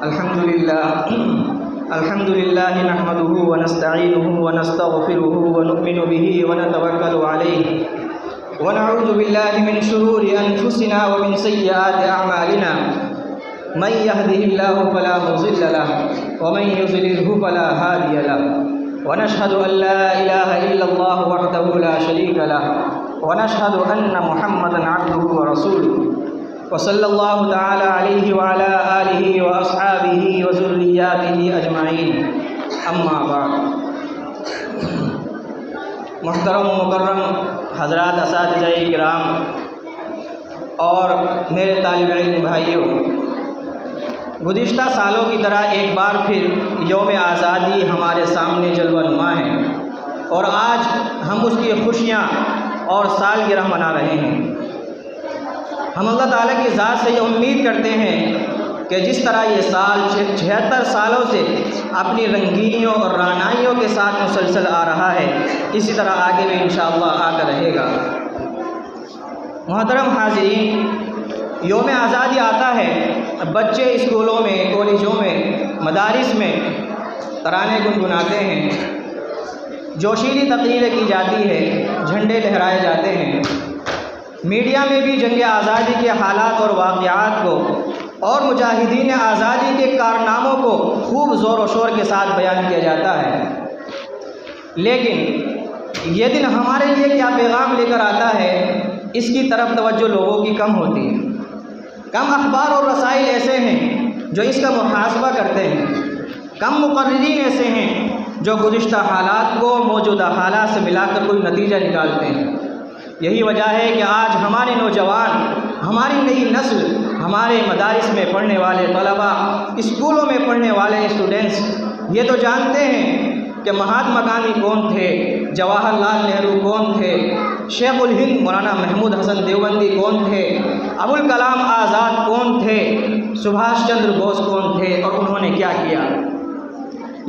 अल्हम्दुलिल्लाह नहमदुहु व नस्तईनुहु व नस्तगफिरुहु व नु'मिनु बिही व नतवक्कलु अलैहि व नऊज़ु बिल्लाहि मिन शुरूरि अनफुसिना व मिन सय्यिआति अअमालिना मन यहदिहिल्लाहु फला मुज़िल्ल लहु व मन युज़लिल्हु फला हादिय लहु व नशहदु अन ला इलाहा इल्लल्लाहु वहदहु ला शरीका लहु व नशहदु अन्न मुहम्मदन अब्दुहु व रसूलुहु व सल्लल्लाहु तआला अलैहि व अला आलिहि व अस्हाबिहि व ज़ुर्रिय्यातिहि अजमाइन अम्मा बाद। मुहतरम मुकर्रम हज़रात असातिज़ाए किराम और मेरे तालिब इल्म भाइयों, गुज़िश्ता सालों की तरह एक बार फिर यौम आज़ादी हमारे सामने जलवानुमा है और आज हम उसकी खुशियाँ और सालगिरह मना रहे हैं। हम अल्लाह ताला की ज़ात से ये उम्मीद करते हैं कि जिस तरह ये साल 76 सालों से अपनी रंगीनियों और रानाइयों के साथ मुसलसल आ रहा है, इसी तरह आगे भी इंशाअल्लाह आकर रहेगा। मोहतरम हाज़रीन, यौम आज़ादी आता है, बच्चे स्कूलों में, कॉलेजों में, मदारिस में तराने गुनगुनाते हैं, जोशीली तकरीरें की जाती है, झंडे लहराए जाते हैं। मीडिया में भी जंग आज़ादी के हालात और वाक़यात को और मुजाहिदीन आज़ादी के कारनामों को खूब ज़ोर व शोर के साथ बयान किया जाता है, लेकिन ये दिन हमारे लिए क्या पैगाम लेकर आता है, इसकी तरफ तवज्जो लोगों की कम होती है। कम अखबार और रसाइल ऐसे हैं जो इसका मुहासबा करते हैं, कम मुकर्रिरीन ऐसे हैं जो गुज़िश्ता हालात को मौजूदा हालात से मिलाकर कोई नतीजा निकालते हैं। यही वजह है कि आज हमारे नौजवान, हमारी नई नस्ल, हमारे मदारिस में पढ़ने वाले तलबा, स्कूलों में पढ़ने वाले स्टूडेंट्स ये तो जानते हैं कि महात्मा गांधी कौन थे, जवाहरलाल नेहरू कौन थे, शेखुल हिंद मौलाना महमूद हसन देवबंदी कौन थे, अबुल कलाम आज़ाद कौन थे, सुभाष चंद्र बोस कौन थे और उन्होंने क्या किया।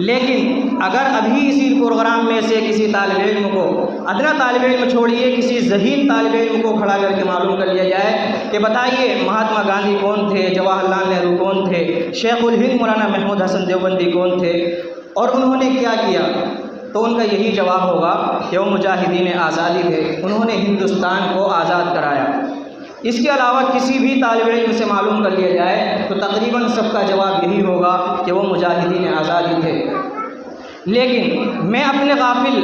लेकिन अगर अभी इसी प्रोग्राम में से किसी तालिब इल्म को, अदना तालिब इल्म छोड़िए, किसी ज़हीन तालिब इल्म को खड़ा करके मालूम कर लिया जाए कि बताइए महात्मा गांधी कौन थे, जवाहरलाल नेहरू कौन थे, शेखुल हिंद मौलाना महमूद हसन देवबंदी कौन थे और उन्होंने क्या किया, तो उनका यही जवाब होगा कि वो मुजाहिदीन आज़ादी थे, उन्होंने हिंदुस्तान को आज़ाद कराया। इसके अलावा किसी भी तालिब इल्म से मालूम कर लिया जाए तो तकरीबन सबका जवाब यही होगा कि वो मुजाहिदीन आज़ादी थे। लेकिन मैं अपने गाफिल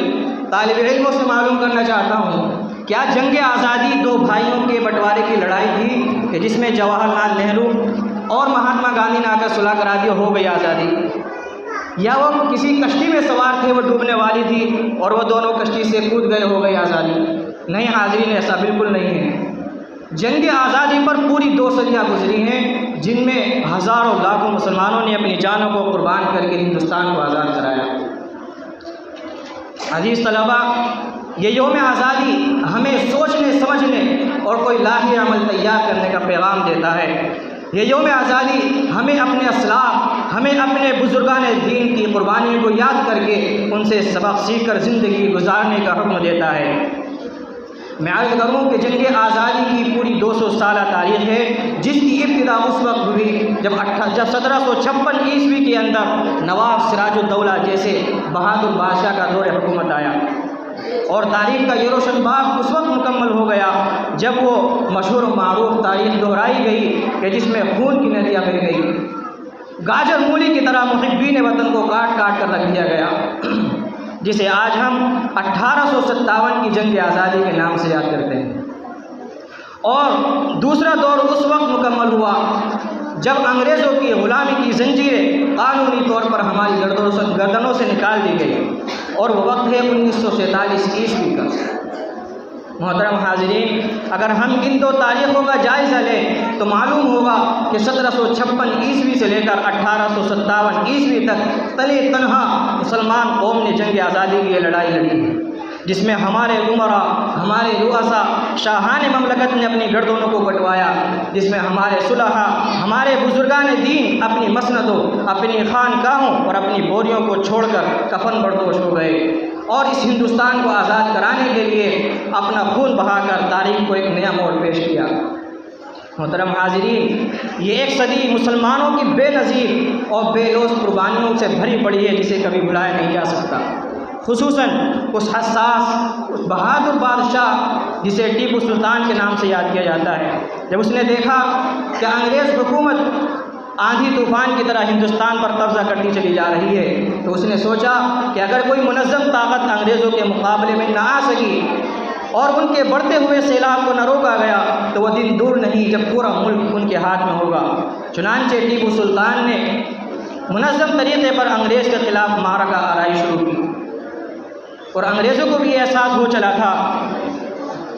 तालिब इल्मों से मालूम करना चाहता हूँ, क्या जंग आज़ादी दो भाइयों के बंटवारे की लड़ाई थी कि जिसमें जवाहरलाल नेहरू और महात्मा गांधी ने आकर सुलह करा दी, हो गई आज़ादी, या वो किसी कश्ती में सवार थे, वो डूबने वाली थी और वो दोनों कश्ती से कूद गए, हो गई आज़ादी? नहीं हाज़रीन, ऐसा बिल्कुल नहीं है। जंग आज़ादी पर पूरी 2 सदियाँ गुजरी हैं, जिनमें हज़ारों लाखों मुसलमानों ने अपनी जानों को कुर्बान करके हिंदुस्तान को आज़ाद कराया। अज़ीज़ तलबा, ये यौम आज़ादी हमें सोचने समझने और कोई लाही अमल तैयार करने का पैगाम देता है। ये यौम आज़ादी हमें अपने असलाफ, हमें अपने बुजुर्गान दीन की कुर्बानियों को याद करके उनसे सबक सीख कर ज़िंदगी गुजारने का हुक्म देता है। मैं अर्ज़ करूँ कि जंग आज़ादी की पूरी 200 साल तारीख़ है, जिसकी इब्तिदा उस वक्त हुई जब 1756 ईस्वी के अंदर नवाब सिराजुद्दौला जैसे बहादुर बादशाह का दौर हुकूमत आया और तारीख़ का ये रोशन बाब उस वक्त मुकम्मल हो गया जब वो मशहूर मारूफ तारीख़ दोहराई गई कि जिसमें खून की नदियाँ बह गई, गाजर मूली की तरह मुहिब्बीन वतन को काट काट कर रख दिया गया, जिसे आज हम 1857 की जंग आज़ादी के नाम से याद करते हैं। और दूसरा दौर उस वक्त मुकम्मल हुआ जब अंग्रेज़ों की ग़ुलामी की जंजीरें कानूनी तौर पर हमारी गर्दनों से निकाल दी गई और वो वक्त है 1947 ईस्वी का। मोहतरम हाज़रीन, अगर हम इन 2 तारीख़ों का जायज़ा लें तो मालूम होगा कि 1756 ईस्वी से लेकर 1857 ईस्वी तक तले तनहा मुसलमान कौम ने जंग आज़ादी की लड़ाई लड़ी है, जिसमें हमारे उमरा, हमारे रुअसा, शाहान ममलकत ने अपनी गर्दनों को कटवाया, जिसमें हमारे सुलहा, हमारे बुजुर्गान दीन अपनी मसनदों, अपनी खानकाहों और अपनी बोरियों को छोड़कर कफन बरदोश हो गए और इस हिंदुस्तान को आज़ाद कराने के लिए अपना खून बहाकर तारीख़ को एक नया मोड़ पेश किया। मोहतरम हाज़रीन, ये एक सदी मुसलमानों की बेनज़ीर और बेलोस कुर्बानियों से भरी पड़ी है, जिसे कभी भुलाया नहीं जा सकता। खुसूसन उस हसास, उस बहादुर बादशाह जिसे टीपू सुल्तान के नाम से याद किया जाता है, जब उसने देखा कि अंग्रेज़ हुकूमत आंधी तूफ़ान की तरह हिंदुस्तान पर कब्ज़ा करती चली जा रही है, तो उसने सोचा कि अगर कोई मुनज़्ज़म ताकत अंग्रेज़ों के मुकाबले में ना आ सकी और उनके बढ़ते हुए सैलाब को न रोका गया, तो वह दिन दूर नहीं जब पूरा मुल्क उनके हाथ में होगा। चुनांचे टीपू सुल्तान ने मुनज़्ज़म तरीक़े पर अंग्रेज़ के ख़िलाफ़ मारका आराई शुरू की और अंग्रेज़ों को भी एहसास हो चला था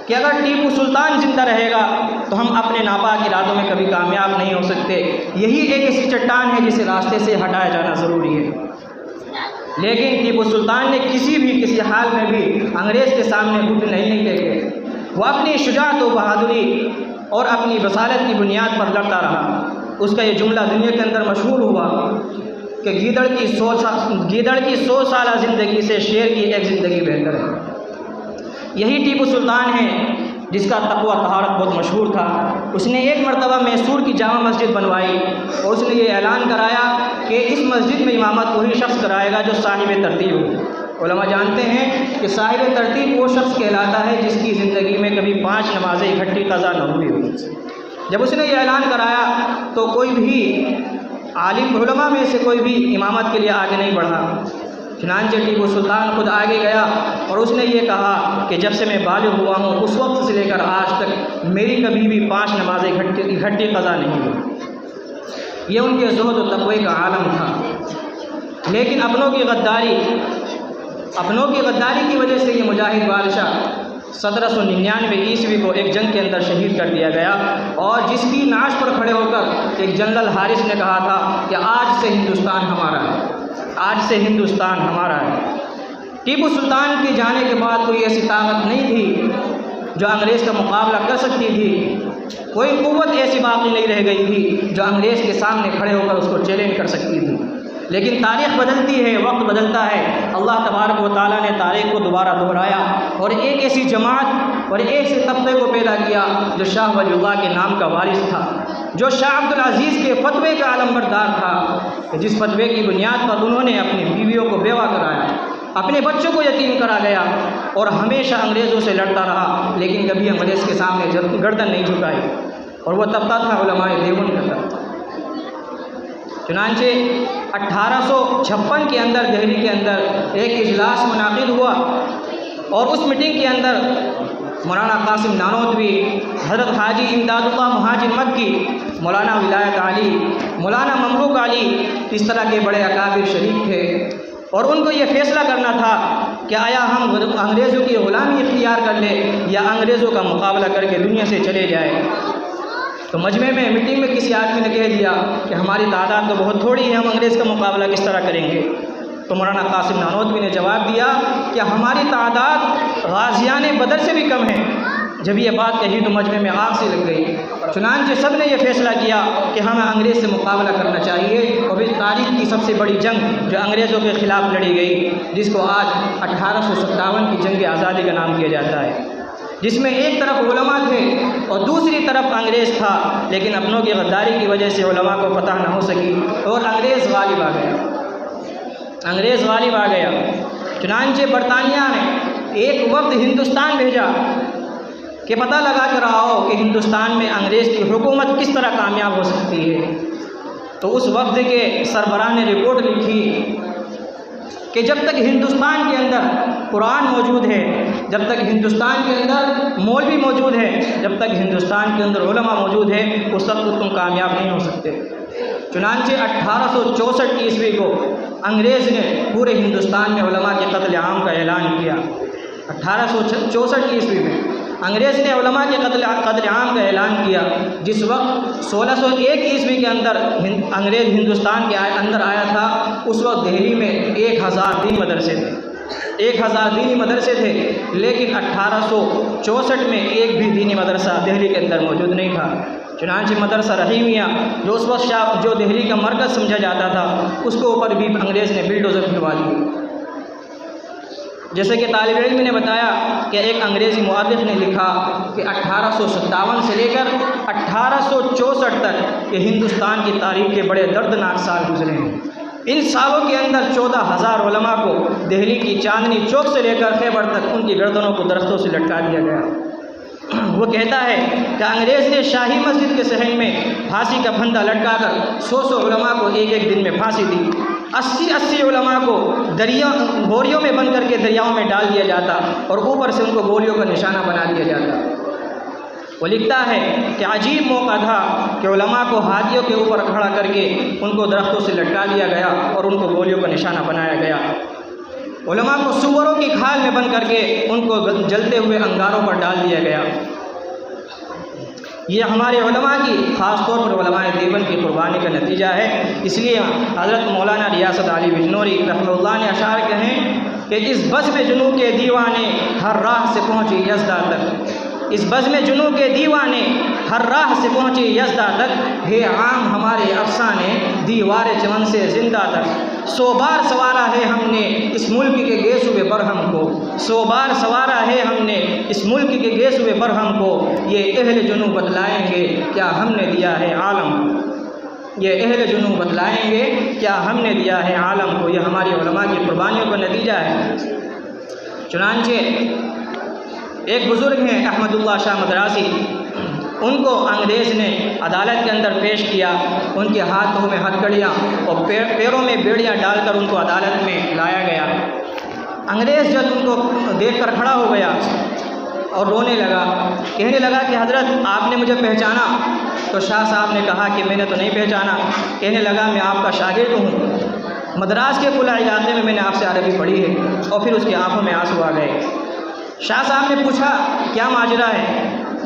कि अगर टीपू सुल्तान ज़िंदा रहेगा तो हम अपने नापाक इरादों में कभी कामयाब नहीं हो सकते। यही एक ऐसी चट्टान है जिसे रास्ते से हटाया जाना ज़रूरी है। लेकिन टीपू सुल्तान ने किसी हाल में भी अंग्रेज़ के सामने घुटने नहीं टेके। वो अपनी शुजाअत व बहादुरी और अपनी बसालत की बुनियाद पर लड़ता रहा। उसका ये जुमला दुनिया के अंदर मशहूर हुआ कि गीदड़ की 100 साल ज़िंदगी से शेर की एक ज़िंदगी बेहतर है। यही टीपू सुल्तान है जिसका तक़वा तहारत बहुत मशहूर था। उसने एक मरतबा मैसूर की जामा मस्जिद बनवाई और उसने ये ऐलान कराया कि इस मस्जिद में इमामत वही शख्स कराएगा जो साहिब तरतीब हो। उलमा जानते हैं कि साहिब तरतीब वो शख्स कहलाता है जिसकी ज़िंदगी में कभी 5 नमाज़ें इकट्ठी क़ज़ा न हुई हो। जब उसने ये ऐलान कराया तो कोई भी आलिम उलमा में से कोई भी इमामत के लिए आगे नहीं बढ़ा। चुनांचे टीपू सुल्तान खुद आगे गया और उसने ये कहा कि जब से मैं बालिग़ हुआ हूँ उस वक्त से लेकर आज तक मेरी कभी भी 5 नमाज़ें इकट्ठी क़ज़ा नहीं हुई। ये उनके ज़ुहद व तक़वे का आलम था। लेकिन अपनों की गद्दारी की वजह से ये मुजाहिद बादशाह 1799 ईस्वी को एक जंग के अंदर शहीद कर दिया गया और जिसकी नाश पर खड़े होकर एक जनरल हारिस ने कहा था कि आज से हिंदुस्तान हमारा है, आज से हिंदुस्तान हमारा है। टीपू सुल्तान के जाने के बाद कोई ऐसी ताकत नहीं थी जो अंग्रेज़ का मुकाबला कर सकती थी। कोई क़ुव्वत ऐसी बाकी नहीं रह गई थी जो अंग्रेज़ के सामने खड़े होकर उसको चैलेंज कर सकती थी। लेकिन तारीख़ बदलती है, वक्त बदलता है। अल्लाह तबारक व तआला ने तारीख़ को दोबारा दोहराया और एक ऐसी जमात और एक ऐसे तबके को पैदा किया जो शाह वलीउल्लाह के नाम का वारिस था, जो शाह अब्दुल अज़ीज़ के फतवे का आलमबरदार था, जिस फतवे की बुनियाद पर उन्होंने अपनी बीवियों को बेवा कराया, अपने बच्चों को यतीम करा गया और हमेशा अंग्रेज़ों से लड़ता रहा, लेकिन कभी अंग्रेज़ के सामने गर्दन नहीं झुकाई। और वह तबका था उलमाए देवबंद का तबका। चुनांचे 1856 के अंदर दिल्ली के अंदर एक इजलास मुनाकिद हुआ और उस मीटिंग के अंदर मौलाना कासिम नानोतवी, हज़रत हाजी इमदादुल्लाह मुहाजिर मक्की, मौलाना विलायत अली, मौलाना ममलूक अली, इस तरह के बड़े अकाबिर शरीक थे और उनको ये फ़ैसला करना था कि आया हम अंग्रेज़ों की ग़ुलामी इख्तियार कर लें या अंग्रेज़ों का मुकाबला करके दुनिया से चले जाए। तो मजमे में मीटिंग में किसी आदमी ने कह दिया कि हमारी तादाद तो बहुत थोड़ी है, हम अंग्रेज़ का मुकाबला किस तरह करेंगे। तो मौलाना कासिम नानोतवी ने जवाब दिया कि हमारी तादाद गाज़ियान बदर से भी कम है। जब ये बात कही तो मजमे में आग सी लग गई। चुनांचे सब ने यह फ़ैसला किया कि हमें अंग्रेज़ से मुकाबला करना चाहिए और इस तारीख़ की सबसे बड़ी जंग जो अंग्रेज़ों के ख़िलाफ़ लड़ी गई, जिसको आज 1857 की जंग आज़ादी का नाम किया जाता है, जिसमें एक तरफ उलमा थे और दूसरी तरफ अंग्रेज़ था, लेकिन अपनों की गद्दारी की वजह से उलमा को फतह न हो सकी और अंग्रेज़ गालिब आ गया। चुनांचे बरतानिया ने एक वक्त हिंदुस्तान भेजा कि पता लगा कर आओ कि हिंदुस्तान में अंग्रेज़ की हुकूमत किस तरह कामयाब हो सकती है। तो उस वक्त के सरबराह ने रिपोर्ट लिखी कि जब तक हिंदुस्तान के अंदर कुरान मौजूद है, जब तक हिंदुस्तान के अंदर मौलवी मौजूद है, जब तक हिंदुस्तान के अंदर उलमा मौजूद है, उस वक्त तुम कामयाब नहीं हो सकते। चुनांचे 1864 ईस्वी को अंग्रेज़ ने पूरे हिंदुस्तान में उलमा के कत्ल आम का ऐलान किया। 1864 ईस्वी में अंग्रेज़ ने उलमा के कत्ल आम का ऐलान किया। जिस वक्त 1601 ईस्वी के अंदर अंग्रेज़ हिंदुस्तान के अंदर आया था, उस वक्त दिल्ली में 1000 दीनी मदरसे थे, 1000 दीनी मदरसे थे। लेकिन 1864 में एक भी दीनी मदरसा दिल्ली के अंदर मौजूद नहीं था। चुनांचे मदरसा रहीमिया जो उस वक्त जो दिल्ली का मरकज़ समझा जाता था, उसके ऊपर भी अंग्रेज़ ने बिल्डोज़र फिरवा दी। जैसे कि तालिब इल्म ने बताया कि एक अंग्रेज़ी मुअर्रिख़ ने लिखा कि 1857 से लेकर 1864 तक ये हिंदुस्तान की तारीख़ के बड़े दर्दनाक साल गुजरे हैं। इन सालों के अंदर 14,000 उलमा को दिल्ली की चांदनी चौक से लेकर खैबर तक उनकी गर्दनों को दरख्तों से लटका दिया गया। वो कहता है कि अंग्रेज़ ने शाही मस्जिद के सहन में फांसी का फंदा लटकाकर 100 उलमा को एक एक दिन में फांसी दी। 80 उलमा को बोरियों में बंद करके दरियाओं में डाल दिया जाता और ऊपर से उनको गोलियों का निशाना बना दिया जाता। वो लिखता है कि अजीब मौका था कि उलमा को हाथियों के ऊपर खड़ा करके उनको दरख्तों से लटका दिया गया और उनको गोलियों का निशाना बनाया गया। उलमा को सूअरों की खाल में बंद करके उनको जलते हुए अंगारों पर डाल दिया गया। ये हमारे उलमा की ख़ास तौर पर उलमाए देवबंद की कुर्बानी का नतीजा है। इसलिए हज़रत मौलाना रियासत अली बिजनौरी रहमतुल्लाह ने अशार कहें कि इस बज़्म जुनू के दीवाने हर राह से पहुँचे यज़दा तक, इस बज़्म जुनू के दीवाने हर राह से पहुँचे यज़दा तक, है आम हमारे अफसाने दीवार चमन से ज़िंदा तक। 100 बार सवारा है हमने इस मुल्क के गेसुए बरहम को, 100 बार सवारा है हमने इस मुल्क के गेसुए बरहम को, ये अहले जुनू बतलाएंगे क्या हमने दिया है आलम, ये अहले जुनू बतलाएंगे क्या हमने दिया है आलम को। ये हमारी उलमा की कुर्बानियों का नतीजा है। चुनांचे एक बुज़ुर्ग हैं अहमदुल्लाह शाह मदरासी, उनको अंग्रेज़ ने अदालत के अंदर पेश किया। उनके हाथों में हथकड़ियाँ और पैरों में बेड़ियाँ डालकर उनको अदालत में लाया गया। अंग्रेज़ जब उनको देखकर खड़ा हो गया और रोने लगा, कहने लगा कि हज़रत आपने मुझे पहचाना? तो शाह साहब ने कहा कि मैंने तो नहीं पहचाना। कहने लगा मैं आपका शागिर्द हूँ, मद्रास के फुला इलाके में मैंने आपसे अरबी पढ़ी है। और फिर उसकी आंखों में आंसू आ गए। शाह साहब ने पूछा क्या माजरा है,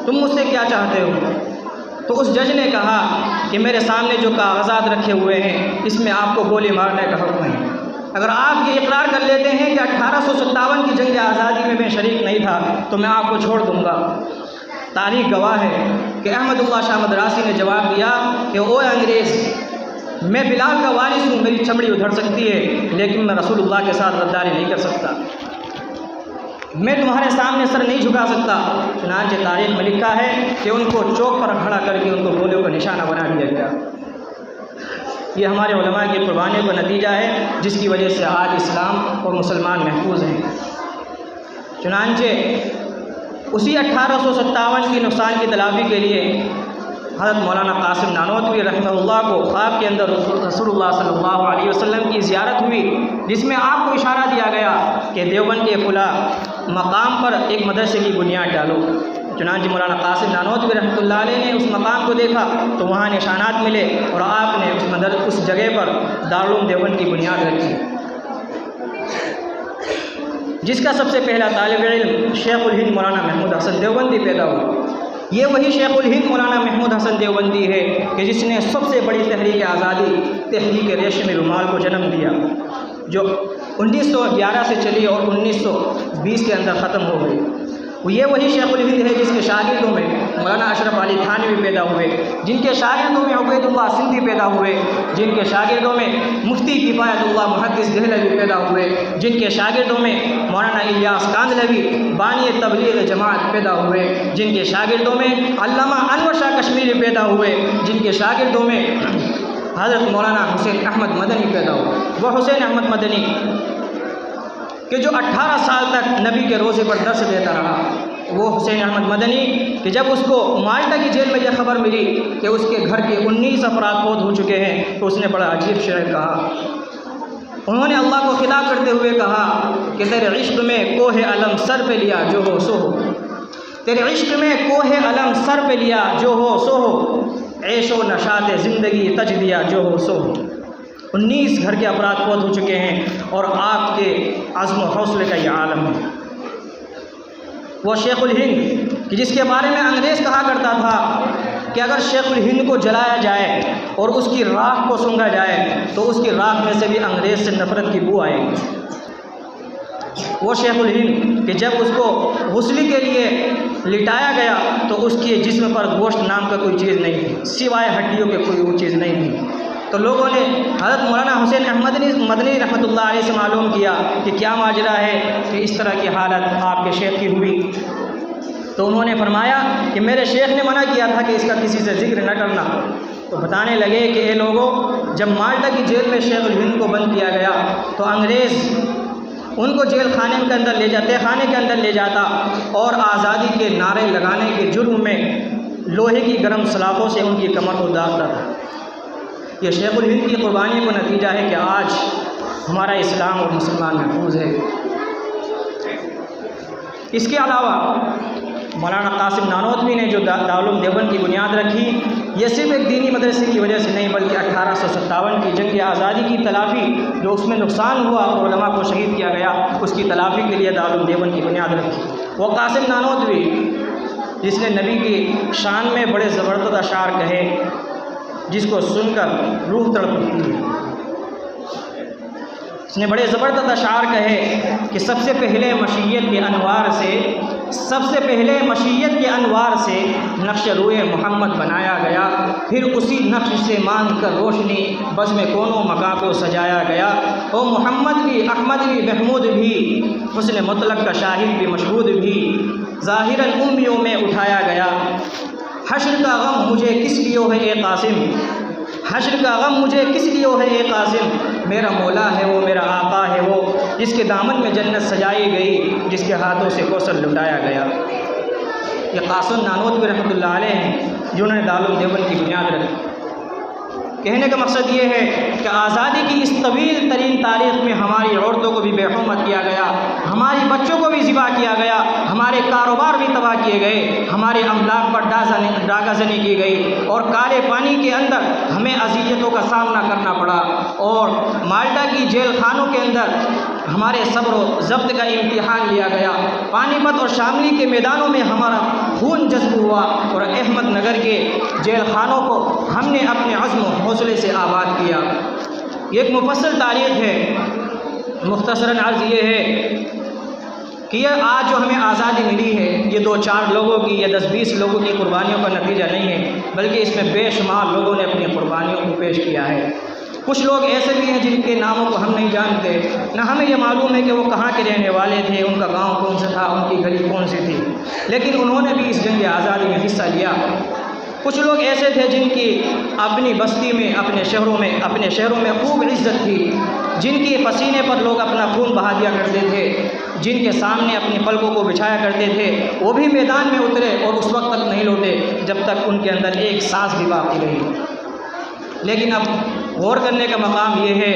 तुम मुझसे क्या चाहते हो? तो उस जज ने कहा कि मेरे सामने जो कागजात रखे हुए हैं इसमें आपको गोली मारने का हुक्म है। अगर आप ये इकरार कर लेते हैं कि 1857 की जंग आज़ादी में मैं शरीक नहीं था तो मैं आपको छोड़ दूँगा। तारीख़ गवाह है कि अहमदुल्लाह शाह मदरासी ने जवाब दिया कि ओ अंग्रेज़, मैं बिलाल का वारिस हूँ, मेरी चमड़ी उधड़ सकती है लेकिन मैं रसूलुल्लाह के साथ गद्दारी नहीं कर सकता, मैं तुम्हारे सामने सर नहीं झुका सकता। चुनांचे तारीख़ में लिखा है कि उनको चौक पर खड़ा करके उनको गोलियों का निशाना बना दिया गया। ये हमारे उलमा की कुर्बानियों का नतीजा है जिसकी वजह से आज इस्लाम और मुसलमान महफूज हैं। चुनांचे उसी 1857 की नुकसान की तलाफ़ी के लिए हज़रत मौलाना कासिम नानोतवी रहमतुल्लाह को ख्वाब के अंदर रसूलुल्लाह सल्लल्लाहु अलैहि वसल्लम की ज़ियारत हुई, जिसमें आपको इशारा दिया गया कि देवबंद के फुला मकाम पर एक मदरसे की बुनियाद डालो। चुनांचे मौलाना कासिम नानोतवी रहमतुल्लाह अलैह ने उस मकाम को देखा तो वहाँ निशानात मिले और आपने उस जगह पर दारुल उलूम देवबंद की बुनियाद रखी, जिसका सबसे पहला तालिब इल्म शेखुल हिंद मौलाना महमूद हसन देवबंदी पैदा हुआ। ये वही शेखुल हिंद मौलाना महमूद हसन देवबंदी है कि जिसने सबसे बड़ी तहरीक आज़ादी तहरीक रेशमी रुमाल को जन्म दिया, जो 1911 से चली और 1920 के अंदर ख़त्म हो गई। ये वही शेखुल हिंद है जिसके शागिर्दों में मौलाना अशरफ अली थानवी पैदा हुए, जिनके शागिर्दों में उबैदुल्लाह सिंधी पैदा हुए, जिनके शागिर्दों में मुफ्ती किफ़ायतुल्लाह मुहद्दिस देहलवी पैदा हुए, जिनके शागिर्दों में मौलाना इलियास कांदलवी बानी तबलीग जमात पैदा हुए, जिनके शागिर्दों में अल्लामा अनवर शाह कश्मीरी पैदा हुए, जिनके शागिर्दों में हज़रत मौलाना हुसैन अहमद मदनी पैदा हुए। वह हुसैन अहमद मदनी कि जो 18 साल तक नबी के रोज़े पर दर्स देता रहा, वो हुसैन अहमद मदनी कि जब उसको माल्टा की जेल में यह खबर मिली कि उसके घर के 19 अफराद फौत हो चुके हैं तो उसने बड़ा अजीब शेर कहा। उन्होंने अल्लाह को खिताब करते हुए कहा कि तेरे इश्क में कोहे अलम सर पे लिया जो हो सो हो, तेरे इश्क में कोहे अलम सर पे लिया जो हो सो हो, ऐशो नशात ज़िंदगी तज दिया जो हो सो हो। 19 घर के अफराद फौत हो चुके हैं और आपके आज़्म व हौसले का ये आलम है। वो शेखुल हिंद कि जिसके बारे में अंग्रेज़ कहा करता था कि अगर शेखुल हिंद को जलाया जाए और उसकी राख को सूंघा जाए तो उसकी राख में से भी अंग्रेज़ से नफ़रत की बू आएगी। वो शेखुल हिंद कि जब उसको गुस्ली के लिए लिटाया गया तो उसके जिस्म पर गोश्त नाम का कोई चीज़ नहीं थी, सिवाय हड्डियों के कोई वो चीज़ नहीं थी। तो लोगों ने हज़रत मौलाना हुसैन अहमद मदनी रहमतुल्लाह अलैह से मालूम किया कि क्या माजरा है कि इस तरह की हालत आपके शेख की हुई। तो उन्होंने फरमाया कि मेरे शेख ने मना किया था कि इसका किसी से जिक्र न करना। तो बताने लगे कि ये लोगों, जब माल्टा की जेल में शेख उल हिंद को बंद किया गया तो अंग्रेज़ उनको जेल खाने के अंदर ले जाते, खाने के अंदर ले जाता और आज़ादी के नारे लगाने के जुर्म में लोहे की गर्म सलाखों से उनकी कमर को दागता था। ये शेख उल हिंद की कुर्बानी का नतीजा है कि आज हमारा इस्लाम और मुसलमान महफूज है। इसके अलावा मौलाना कासिम नानोतवी ने जो दारुल देवबंद की बुनियाद रखी, ये सिर्फ एक दीनी मदरसे की वजह से नहीं बल्कि 1857 की जंग आज़ादी की तलाफ़ी, जो उसमें नुकसान हुआ और उलमा को शहीद किया गया, उसकी तलाफ़ी के लिए दारुल देवबंद की बुनियाद रखी। वो कासिम नानोतवी जिसने नबी की शान में बड़े ज़बरदस्त अशार कहे, जिसको सुनकर रूह तड़प उठती है। उसने बड़े ज़बरदस्त अशार कहे कि सबसे पहले मशीयत के अनवार से नक्श रूए मोहम्मद बनाया गया, फिर उसी नक्श से मान कर रोशनी बज़्म कोनो मका को सजाया गया। ओ मोहम्मद भी, अहमद भी, महमूद भी, हुस्न मुतलक का शाहिद भी, मशहूद भी, ज़ाहिरन उम्मियों में उठाया गया। हश्र का गम मुझे किस लिए है ए कासिम, हश्र का गम मुझे किस लिए है ए कासिम, मेरा मौला है वो, मेरा आका है वो, जिसके दामन में जन्नत सजाई गई, जिसके हाथों से कौसर लुटाया गया। ये कासिम नानोतवी रहमतुल्लाह अलैह हैं जिन्होंने दारुल देवबंद की बुनियाद रखी। कहने का मकसद ये है कि आज़ादी की इस तवील तरीन तारीख़ में हमारी औरतों को भी बेहुरमत किया गया, हमारी बच्चों को भी ज़िबा किया गया, हमारे कारोबार भी तबाह किए गए, हमारे अमलाक पर डाकाज़नी की गई और काले पानी के अंदर हमें अज़ियतों का सामना करना पड़ा और माल्टा की जेल खानों के अंदर हमारे सब्र व ज़ब्त का इम्तिहान लिया गया। पानीपत और शामली के मैदानों में हमारा खून जज्ब हुआ और अहमदनगर के जेल खानों को हमने अपने अज़्म हौसले से आबाद किया। एक मुफस्सल तारीख़ है, मुख्तसरन अर्ज़ ये है कि ये आज जो हमें आज़ादी मिली है, ये 2-4 लोगों की या 10-20 लोगों की कुर्बानियों का नतीजा नहीं है, बल्कि इसमें बेशुमार लोगों ने अपनी कुर्बानियों को पेश किया है। कुछ लोग ऐसे भी हैं जिनके नामों को हम नहीं जानते, न हमें ये मालूम है कि वो कहाँ के रहने वाले थे, उनका गांव कौन सा था, उनकी गली कौन सी थी, लेकिन उन्होंने भी इस जंग आज़ादी में हिस्सा लिया। कुछ लोग ऐसे थे जिनकी अपनी बस्ती में, अपने शहरों में खूब इज्जत थी, जिनके पसीने पर लोग अपना खून बहा दिया करते थे, जिनके सामने अपनी पलकों को बिछाया करते थे, वो भी मैदान में उतरे और उस वक्त तक नहीं लौटे जब तक उनके अंदर एक सांस भी बाकी रही। लेकिन अब गौर करने का मकाम ये है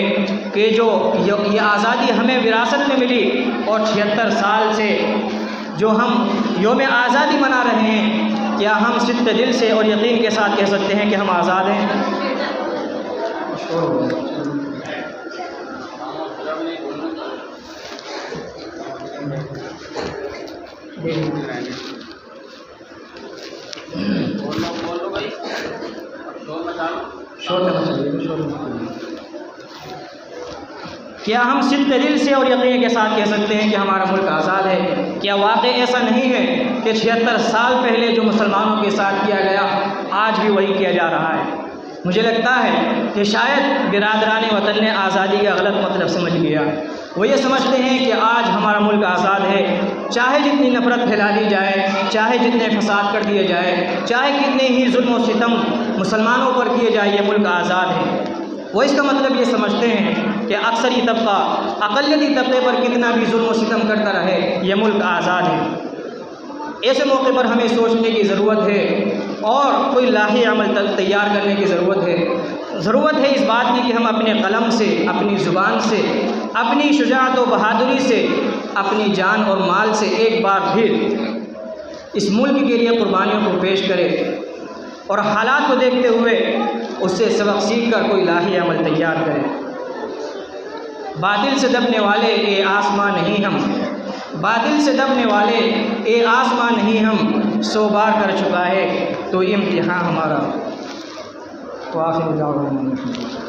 कि जो ये आज़ादी हमें विरासत में मिली और 76 साल से जो हम योम आज़ादी मना रहे हैं, क्या हम सिद्ध दिल से और यकीन के साथ कह सकते हैं कि हम आज़ाद हैं? क्या हम सिद्ध दिल से और यकीन के साथ कह सकते हैं कि हमारा मुल्क आज़ाद है? क्या वाकई ऐसा नहीं है कि 76 साल पहले जो मुसलमानों के साथ किया गया आज भी वही किया जा रहा है? मुझे लगता है कि शायद बिरादरान वतन ने आज़ादी का गलत मतलब समझ लिया। वो ये समझते हैं कि आज हमारा मुल्क आज़ाद है, चाहे जितनी नफ़रत फैला दी जाए, चाहे जितने फसाद कर दिए जाए, चाहे कितने ही जुल्म और सितम मुसलमानों पर किए जाए, ये मुल्क आज़ाद है। वो इसका मतलब ये समझते हैं कि अक्सरी तबका अक़लियती तबके पर कितना भी जुल्म और सितम करता रहे, ये मुल्क आज़ाद है। ऐसे मौके पर हमें सोचने की ज़रूरत है और कोई लाही अमल तैयार करने की ज़रूरत है इस बात की कि हम अपने कलम से, अपनी ज़ुबान से, अपनी शुजाअत और बहादुरी से, अपनी जान और माल से एक बार फिर इस मुल्क के लिए कुर्बानियों को पेश करें और हालात को देखते हुए उससे सबक सीख कर कोई लाही अमल तैयार करें। बातिल से दबने वाले ए आसमां नहीं हम, बातिल से दबने वाले ए आसमां नहीं हम, 100 बार कर चुका है तो इम्तिहान हमारा। तो आखिर